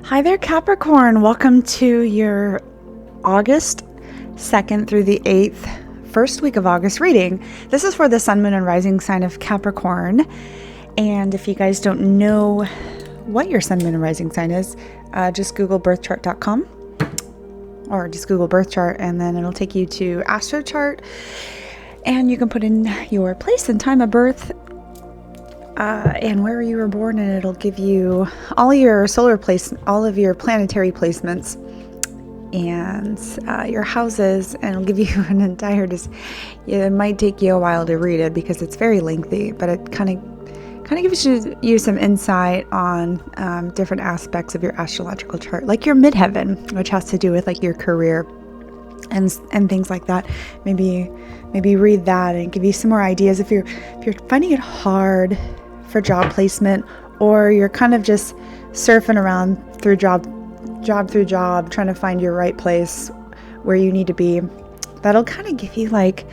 Hi there, Capricorn. Welcome to your August 2nd through the 8th, first week of August reading. This is for the sun, moon, and rising sign of Capricorn. And if you guys don't know what your sun, moon, and rising sign is, just Google birthchart.com or just Google birth chart, and then it'll take you to astrochart. And you can put in your place and time of birth and where you were born, and it'll give you all your all of your planetary placements and your houses, and it'll give you an entire. It might take you a while to read it because it's very lengthy, but it kind of gives you some insight on different aspects of your astrological chart, like your midheaven, which has to do with like your career and things like that. Maybe read that and give you some more ideas if you're finding it hard for job placement, or you're kind of just surfing around through job through job trying to find your right place where you need to be. That'll kind of give you like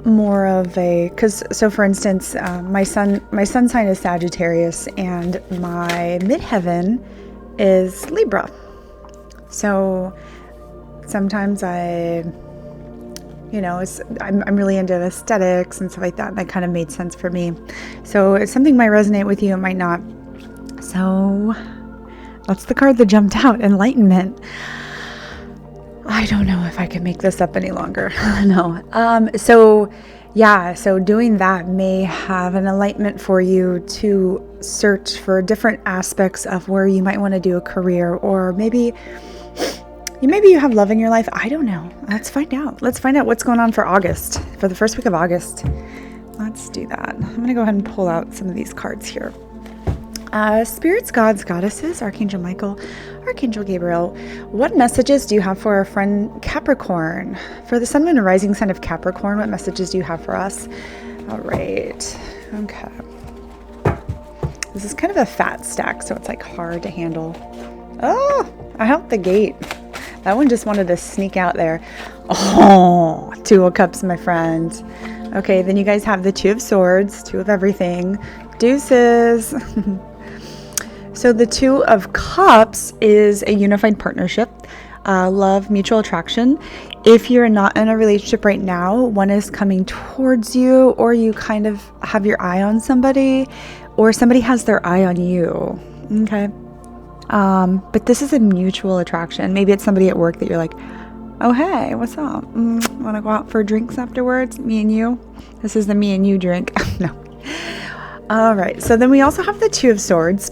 more of a, so for instance, my sun sign is Sagittarius and my midheaven is Libra. So sometimes I'm really into aesthetics and stuff like that. And that kind of made sense for me. So if something might resonate with you, it might not. So that's the card that jumped out, Enlightenment. I don't know if I can make this up any longer. No. So doing that may have an enlightenment for you to search for different aspects of where you might want to do a career, or maybe you have love in your life. I don't know. Let's find out. Let's find out what's going on for August, for the first week of August. Let's do that. I'm going to go ahead and pull out some of these cards here. Spirits, gods, goddesses, Archangel Michael, Archangel Gabriel. What messages do you have for our friend Capricorn? For the sun, moon, and rising sign of Capricorn, what messages do you have for us? All right. Okay. This is kind of a fat stack, so it's like hard to handle. Oh, I helped the gate. That one just wanted to sneak out there. Oh, Two of Cups, my friend. Okay, then you guys have the Two of Swords, Two of everything. Deuces. So the Two of Cups is a unified partnership, love, mutual attraction. If you're not in a relationship right now, one is coming towards you, or you kind of have your eye on somebody, or somebody has their eye on you. Okay. But this is a mutual attraction. Maybe it's somebody at work that you're like, oh, hey, what's up? Want to go out for drinks afterwards? Me and you? This is the me and you drink. No. All right. So then we also have the Two of Swords.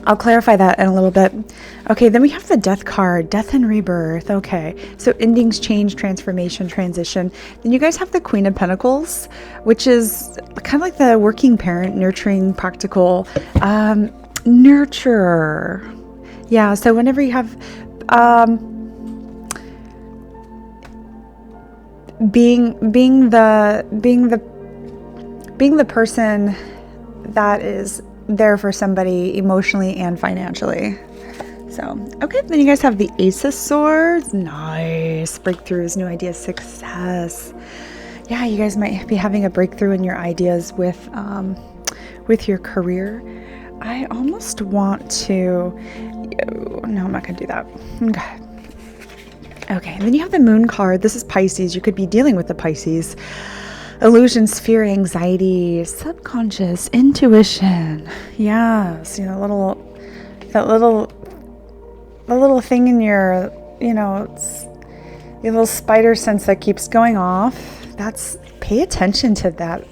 I'll clarify that in a little bit. Okay. Then we have the Death card, death and rebirth. Okay. So endings, change, transformation, transition. Then you guys have the Queen of Pentacles, which is kind of like the working parent, nurturing, practical, nurturer. Yeah, so whenever you have being the person that is there for somebody emotionally and financially. So, okay, then you guys have the Ace of Swords. Nice. Breakthroughs, new ideas, success. Yeah, you guys might be having a breakthrough in your ideas with your career. I almost want to... No, I'm not going to do that. Okay, and then you have the Moon card. This is Pisces. You could be dealing with the Pisces. Illusions, fear, anxiety, subconscious, intuition. Yes, that little thing in your, it's your little spider sense that keeps going off. Pay attention to that.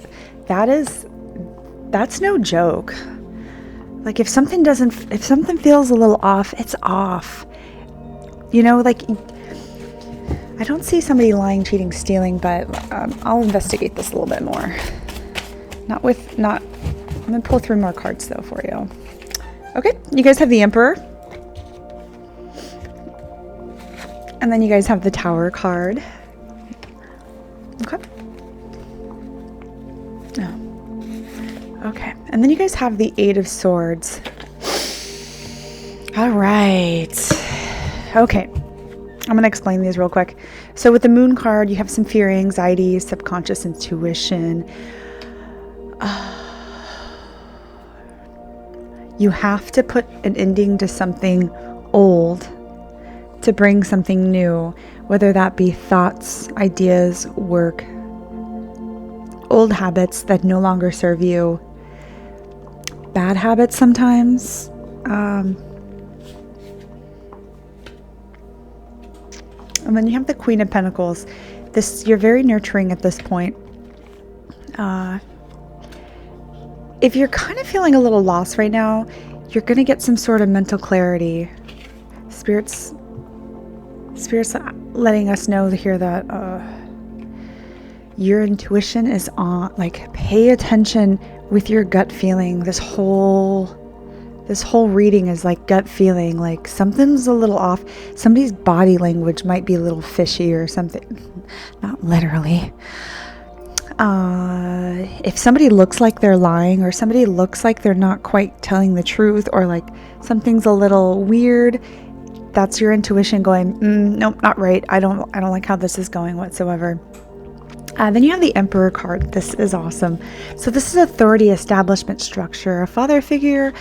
That's no joke. Like if something feels a little off, it's off. I don't see somebody lying, cheating, stealing, but I'll investigate this a little bit more. I'm going to pull through more cards though for you. Okay, you guys have the Emperor. And then you guys have the Tower card. Okay. Okay, and then you guys have the Eight of Swords. All right. Okay, I'm going to explain these real quick. So with the Moon card, you have some fear, anxiety, subconscious intuition. You have to put an ending to something old to bring something new, whether that be thoughts, ideas, work, old habits that no longer serve you, bad habits sometimes. And then you have the Queen of Pentacles. You're very nurturing at this point. If you're kind of feeling a little lost right now, you're going to get some sort of mental clarity. Spirit's letting us know here that your intuition is on. Like, pay attention with your gut feeling. This whole reading is like gut feeling. Like, something's a little off. Somebody's body language might be a little fishy or something. Not literally. If somebody looks like they're lying, or somebody looks like they're not quite telling the truth, or like something's a little weird, that's your intuition going, nope, not right. I don't like how this is going whatsoever. Then you have the Emperor card. This is awesome. So this is authority, establishment, structure, a father figure.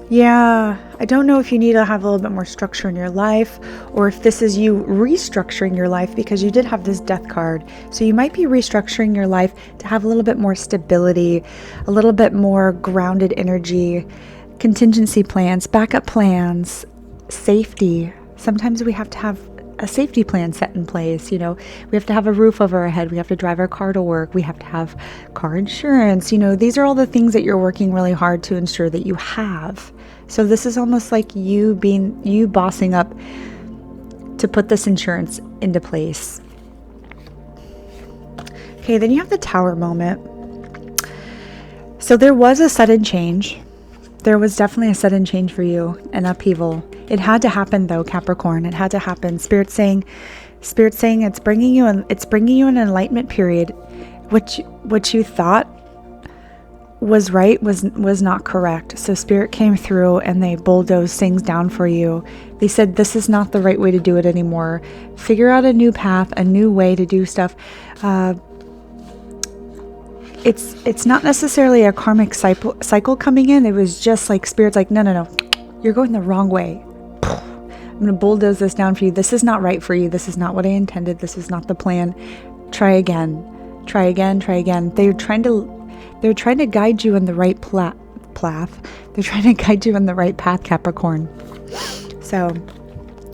Yeah, I don't know if you need to have a little bit more structure in your life, or if this is you restructuring your life, because you did have this Death card. So you might be restructuring your life to have a little bit more stability, a little bit more grounded energy, contingency plans, backup plans, safety. Sometimes we have to have a safety plan set in place. We have to have a roof over our head. We have to drive our car to work. We have to have car insurance. These are all the things that you're working really hard to ensure that you have. So this is almost like you bossing up to put this insurance into place. Okay, then you have the Tower moment. So there was a sudden change. There was definitely a sudden change for you, an upheaval. It had to happen though, Capricorn. It had to happen. Spirit saying it's bringing you an enlightenment period. What you thought was right was not correct. So Spirit came through and they bulldozed things down for you. They said, this is not the right way to do it anymore. Figure out a new path, a new way to do stuff. It's not necessarily a karmic cycle coming in. It was just like Spirit's like, no, you're going the wrong way. I'm going to bulldoze this down for you. This is not right for you. This is not what I intended. This is not the plan. Try again. They're trying to guide you in the right path. They're trying to guide you in the right path, Capricorn. So,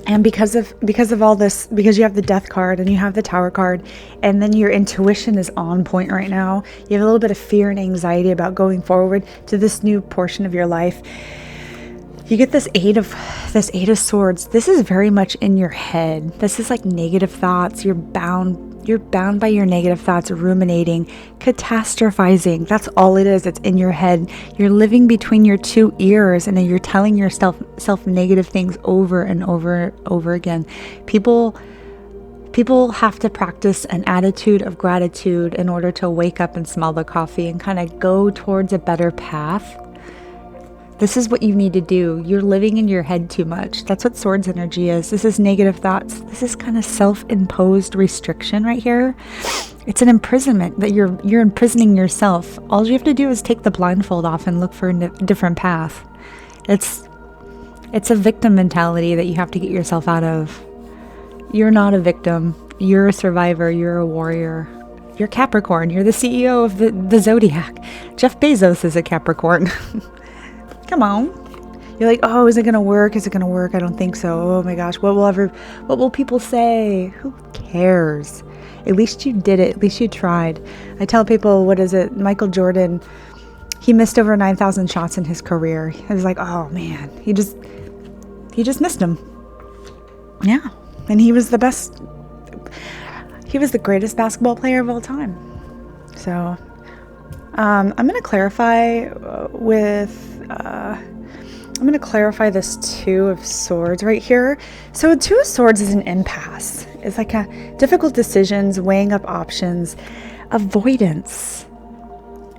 and because of all this, because you have the Death card and you have the Tower card, and then your intuition is on point right now. You have a little bit of fear and anxiety about going forward to this new portion of your life. You get this Eight of Swords. This is very much in your head. This is like negative thoughts. You're bound by your negative thoughts, ruminating, catastrophizing. That's all it is. It's in your head. You're living between your two ears, and then you're telling yourself negative things over and over again. People have to practice an attitude of gratitude in order to wake up and smell the coffee and kind of go towards a better path. This is what you need to do. You're living in your head too much. That's what Swords energy is. This is negative thoughts. This is kind of self-imposed restriction right here. It's an imprisonment that you're imprisoning yourself. All you have to do is take the blindfold off and look for a different path. It's a victim mentality that you have to get yourself out of. You're not a victim. You're a survivor. You're a warrior. You're Capricorn. You're the CEO of the Zodiac. Jeff Bezos is a Capricorn. Come on. You're like, oh, is it going to work? Is it going to work? I don't think so. Oh my gosh. What will people say? Who cares? At least you did it. At least you tried. I tell people, what is it? Michael Jordan, he missed over 9,000 shots in his career. I was like, oh man, he just missed them. Yeah. And he was the best. He was the greatest basketball player of all time. So, I'm going to clarify I'm going to clarify this Two of Swords right here. So Two of Swords is an impasse. It's like a difficult decisions, weighing up options, avoidance.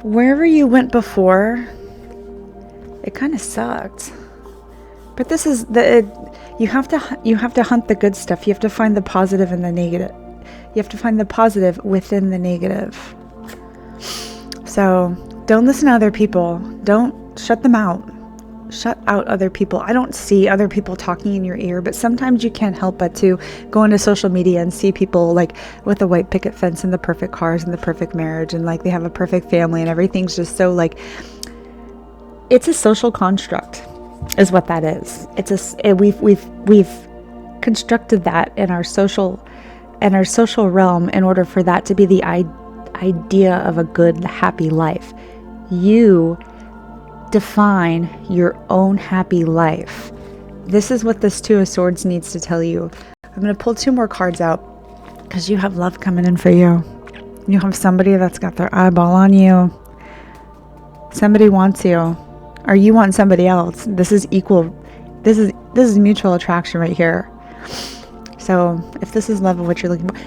Wherever you went before, it kind of sucked. But this is You have to hunt the good stuff. You have to find the positive in the negative. You have to find the positive within the negative. So don't listen to other people. Don't shut them out. Shut out other people. I don't see other people talking in your ear, but sometimes you can't help but to go into social media and see people like with a white picket fence and the perfect cars and the perfect marriage and like they have a perfect family and everything's just so like, it's a social construct is what that is. We've constructed that in our social realm in order for that to be the idea of a good, happy life. You define your own happy life. This is what this Two of Swords needs to tell you. I'm going to pull 2 more cards out because you have love coming in for you. You have somebody that's got their eyeball on you. Somebody wants you, or you want somebody else. This is equal. This is mutual attraction right here. So if this is love of what you're looking for,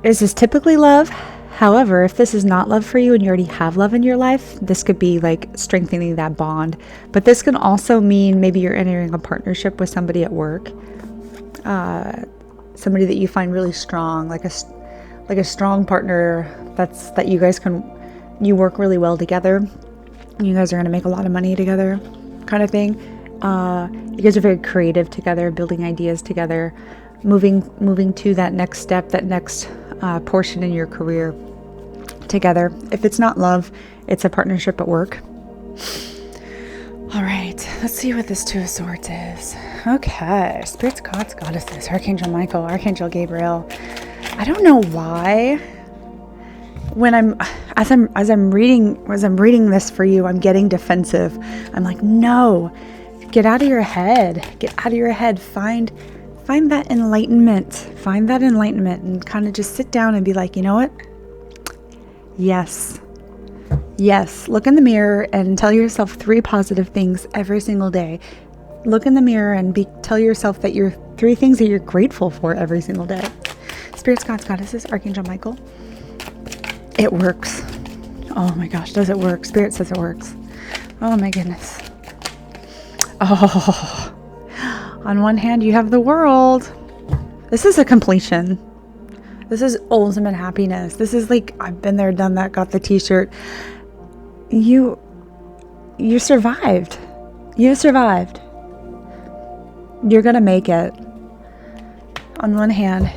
is this typically love? However, if this is not love for you and you already have love in your life, this could be like strengthening that bond. But this can also mean maybe you're entering a partnership with somebody at work, somebody that you find really strong, like a strong partner that you work really well together. You guys are going to make a lot of money together, kind of thing. You guys are very creative together, building ideas together, moving to that next step, that next portion in your career together. If it's not love, it's a partnership at work. All right, let's see what this Two of Swords is. Okay, spirits, gods, goddesses, Archangel Michael, Archangel Gabriel. I don't know why. As I'm reading this for you, I'm getting defensive. I'm like, no, get out of your head. Get out of your head. Find that enlightenment. Find that enlightenment and kind of just sit down and be like, you know what? Yes. Yes. Look in the mirror and tell yourself 3 positive things every single day. Look in the mirror and tell yourself that you're 3 things that you're grateful for every single day. Spirits, gods, goddesses, Archangel Michael. It works. Oh my gosh, does it work? Spirit says it works. Oh my goodness. Oh. On one hand, you have the world. This is a completion. This is ultimate happiness. This is like, I've been there, done that, got the t-shirt. You survived. You survived. You're going to make it. On one hand,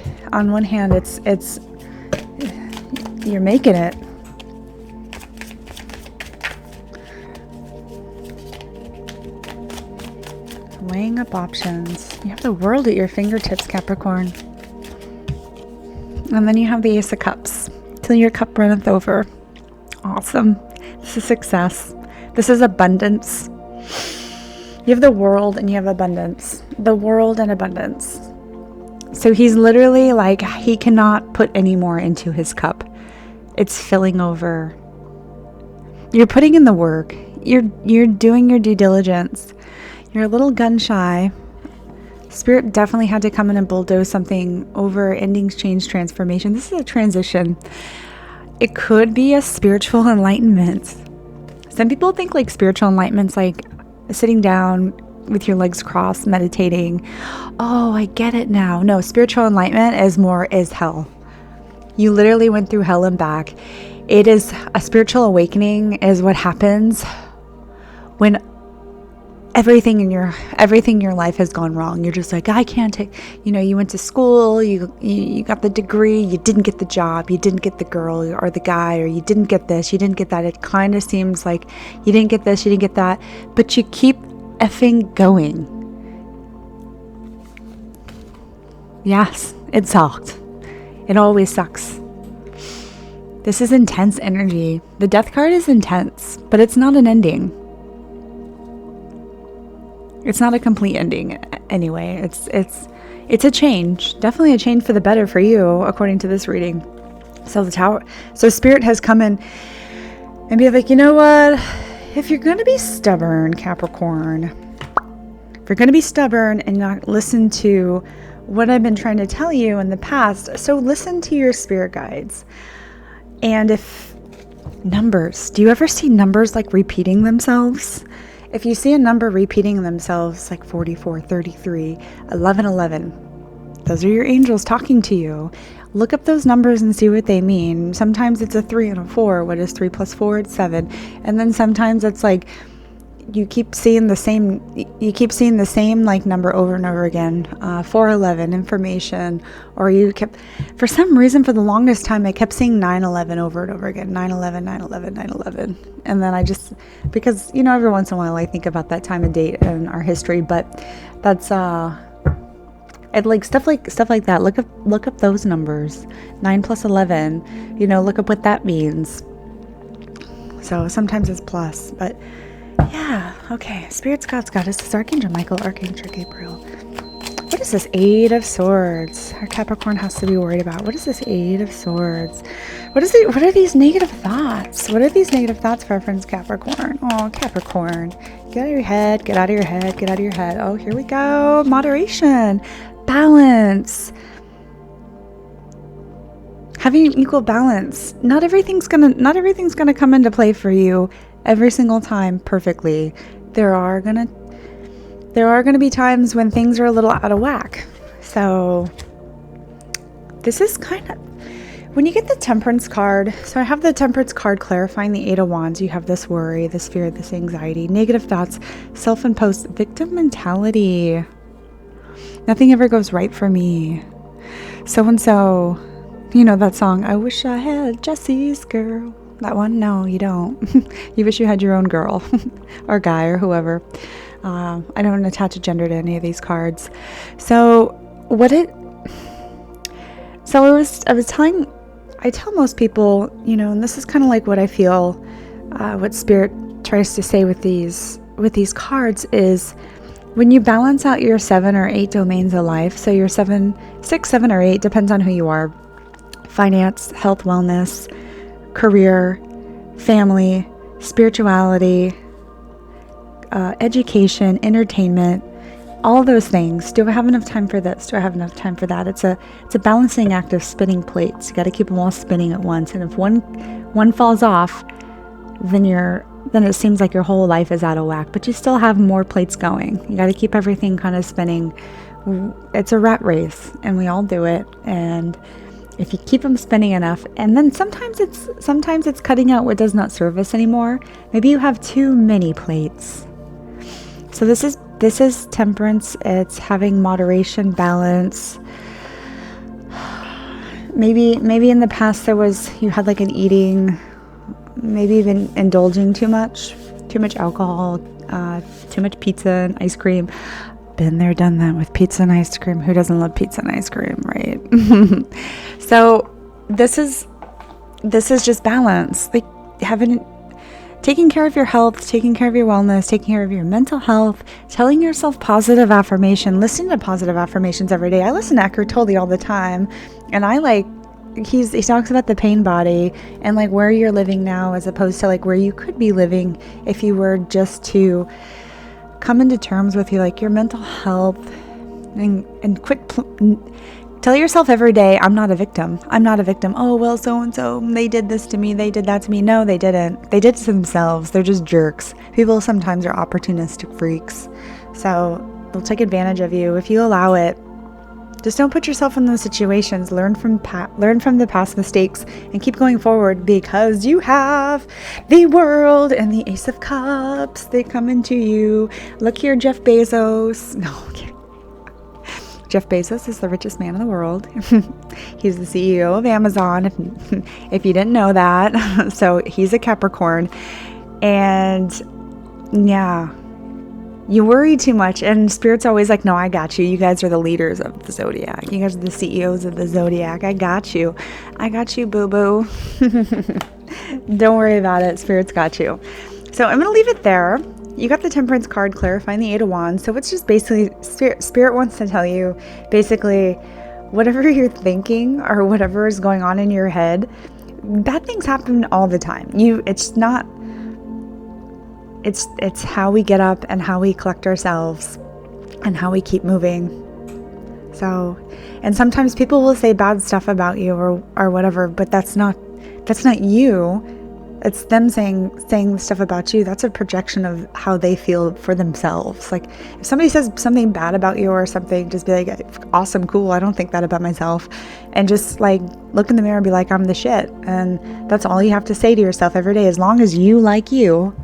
it's you're making it. Weighing up options. You have the world at your fingertips, Capricorn. And then you have the Ace of Cups. Till your cup runneth over. Awesome. This is success. This is abundance. You have the world and you have abundance. The world and abundance. So he's literally like, he cannot put any more into his cup. It's filling over. You're putting in the work. You're doing your due diligence. You're a little gun shy. Spirit definitely had to come in and bulldoze something over endings, change, transformation. This is a transition. It could be a spiritual enlightenment. Some people think like spiritual enlightenment's like sitting down with your legs crossed, meditating. Oh, I get it now. No, spiritual enlightenment is hell. You literally went through hell and back. It is a spiritual awakening is what happens when everything in your life has gone wrong. You're just like, I can't take, you went to school, you got the degree, you didn't get the job, you didn't get the girl or the guy, or you didn't get this, you didn't get that. It kind of seems like you didn't get this, you didn't get that, but you keep effing going. Yes, it sucked. It always sucks. This is intense energy. The Death card is intense, but it's not an ending. It's not a complete ending anyway. It's a change. Definitely a change for the better for you, according to this reading. So the Tower. So Spirit has come in and be like, you know what? If you're going to be stubborn, Capricorn, if you're going to be stubborn and not listen to what I've been trying to tell you in the past, so listen to your spirit guides. And if numbers, do you ever see numbers like repeating themselves? if you see a number repeating themselves, like 44, 33, 11, 11, those are your angels talking to you. Look up those numbers and see what they mean. Sometimes it's a 3 and a 4. What is 3 plus 4? It's 7. And then sometimes it's like you keep seeing the same like number over and over again. 411, information. Or you kept, for some reason, for the longest time, I kept seeing 911 over and over again. 911, 911, 911. And then I just, because, every once in a while I think about that time and date in our history, but that's, and like stuff like that. Look up those numbers. 9 plus 11. Look up what that means. So sometimes it's plus, but yeah. Okay. Spirits, Gods, Goddesses, Archangel Michael, Archangel Gabriel. What is this 8 of Swords? Our Capricorn has to be worried about. What is this 8 of Swords? What are these negative thoughts? What are these negative thoughts for our friends Capricorn? Oh, Capricorn. Get out of your head. Get out of your head. Get out of your head. Oh, here we go. Moderation. Balance. Having equal balance. Not everything's gonna come into play for you every single time perfectly. There are gonna be times when things are a little out of whack. So this is kind of, when you get the Temperance card, so I have the Temperance card clarifying the 8 of Wands. You have this worry, this fear, this anxiety, negative thoughts, self-imposed victim mentality. Nothing ever goes right for me. So-and-so, that song, I wish I had Jesse's girl. That one? No, you don't. You wish you had your own girl or guy or whoever. I don't attach a gender to any of these cards. I tell most people, and this is kind of like what I feel, what Spirit tries to say with these cards is, when you balance out your 7 or 8 domains of life, so your 6, 7, or 8, depends on who you are, finance, health, wellness, career, family, spirituality, education, entertainment, all those things. Do I have enough time for this? Do I have enough time for that? It's a balancing act of spinning plates. You got to keep them all spinning at once. And if one falls off, then it seems like your whole life is out of whack, but you still have more plates going. You got to keep everything kind of spinning. It's a rat race, and we all do it. And if you keep them spinning enough, and then sometimes it's cutting out what does not serve us anymore. Maybe you have too many plates. So this is Temperance. It's having moderation, balance. Maybe in the past you had like an eating, maybe even indulging too much alcohol, too much pizza and ice cream. Been there, done that with pizza and ice cream. Who doesn't love pizza and ice cream, right? So this is just balance, like taking care of your health, taking care of your wellness, taking care of your mental health, telling yourself positive affirmation, listening to positive affirmations every day. I listen to Eckhart Tolle all the time, and he talks about the pain body and like where you're living now as opposed to like where you could be living if you were just to come into terms with your mental health and quit tell yourself every day, I'm not a victim. I'm not a victim. Oh, well, so-and-so, they did this to me. They did that to me. No, they didn't. They did it to themselves. They're just jerks. People sometimes are opportunistic freaks. So they'll take advantage of you if you allow it. Just don't put yourself in those situations. Learn from the past mistakes and keep going forward, because you have the World and the Ace of Cups. They come into you. Look here, Jeff Bezos. No, okay. Jeff Bezos is the richest man in the world. He's the CEO of Amazon, if you didn't know that. So he's a Capricorn. And yeah, you worry too much, and Spirit's always like, no, I got you. You guys are the leaders of the zodiac. You guys are the CEOs of the zodiac. I got you, boo-boo. Don't worry about it. Spirit's got you. So I'm going to leave it there. You got the Temperance card clarifying the 8 of Wands. So it's just basically, Spirit wants to tell you, basically, whatever you're thinking or whatever is going on in your head, bad things happen all the time. It's how we get up and how we collect ourselves and how we keep moving. So, and sometimes people will say bad stuff about you or whatever, but that's not you. It's them saying stuff about you. That's a projection of how they feel for themselves. Like if somebody says something bad about you or something, just be like, awesome, cool. I don't think that about myself. And just like look in the mirror and be like, I'm the shit. And that's all you have to say to yourself every day. As long as you like you,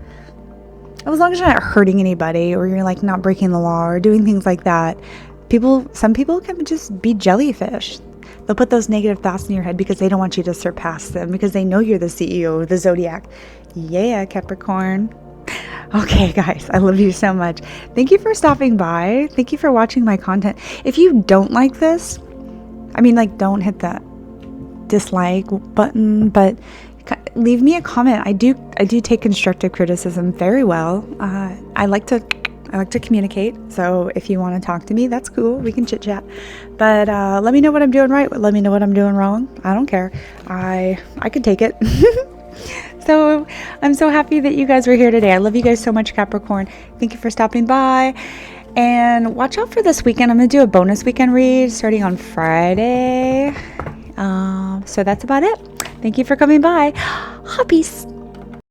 as long as you're not hurting anybody or you're like not breaking the law or doing things like that. Some people can just be jellyfish. They'll put those negative thoughts in your head because they don't want you to surpass them, because they know you're the CEO of the zodiac. Yeah, Capricorn. Okay, guys, I love you so much. Thank you for stopping by. Thank you for watching my content. If you don't like this, I mean, like, don't hit that dislike button, but leave me a comment. I do take constructive criticism very well. I like to communicate. So if you want to talk to me, that's cool. We can chit chat. But let me know what I'm doing right. Let me know what I'm doing wrong. I don't care. I could take it. So I'm so happy that you guys were here today. I love you guys so much, Capricorn. Thank you for stopping by. And watch out for this weekend. I'm going to do a bonus weekend read starting on Friday. So that's about it. Thank you for coming by. Peace.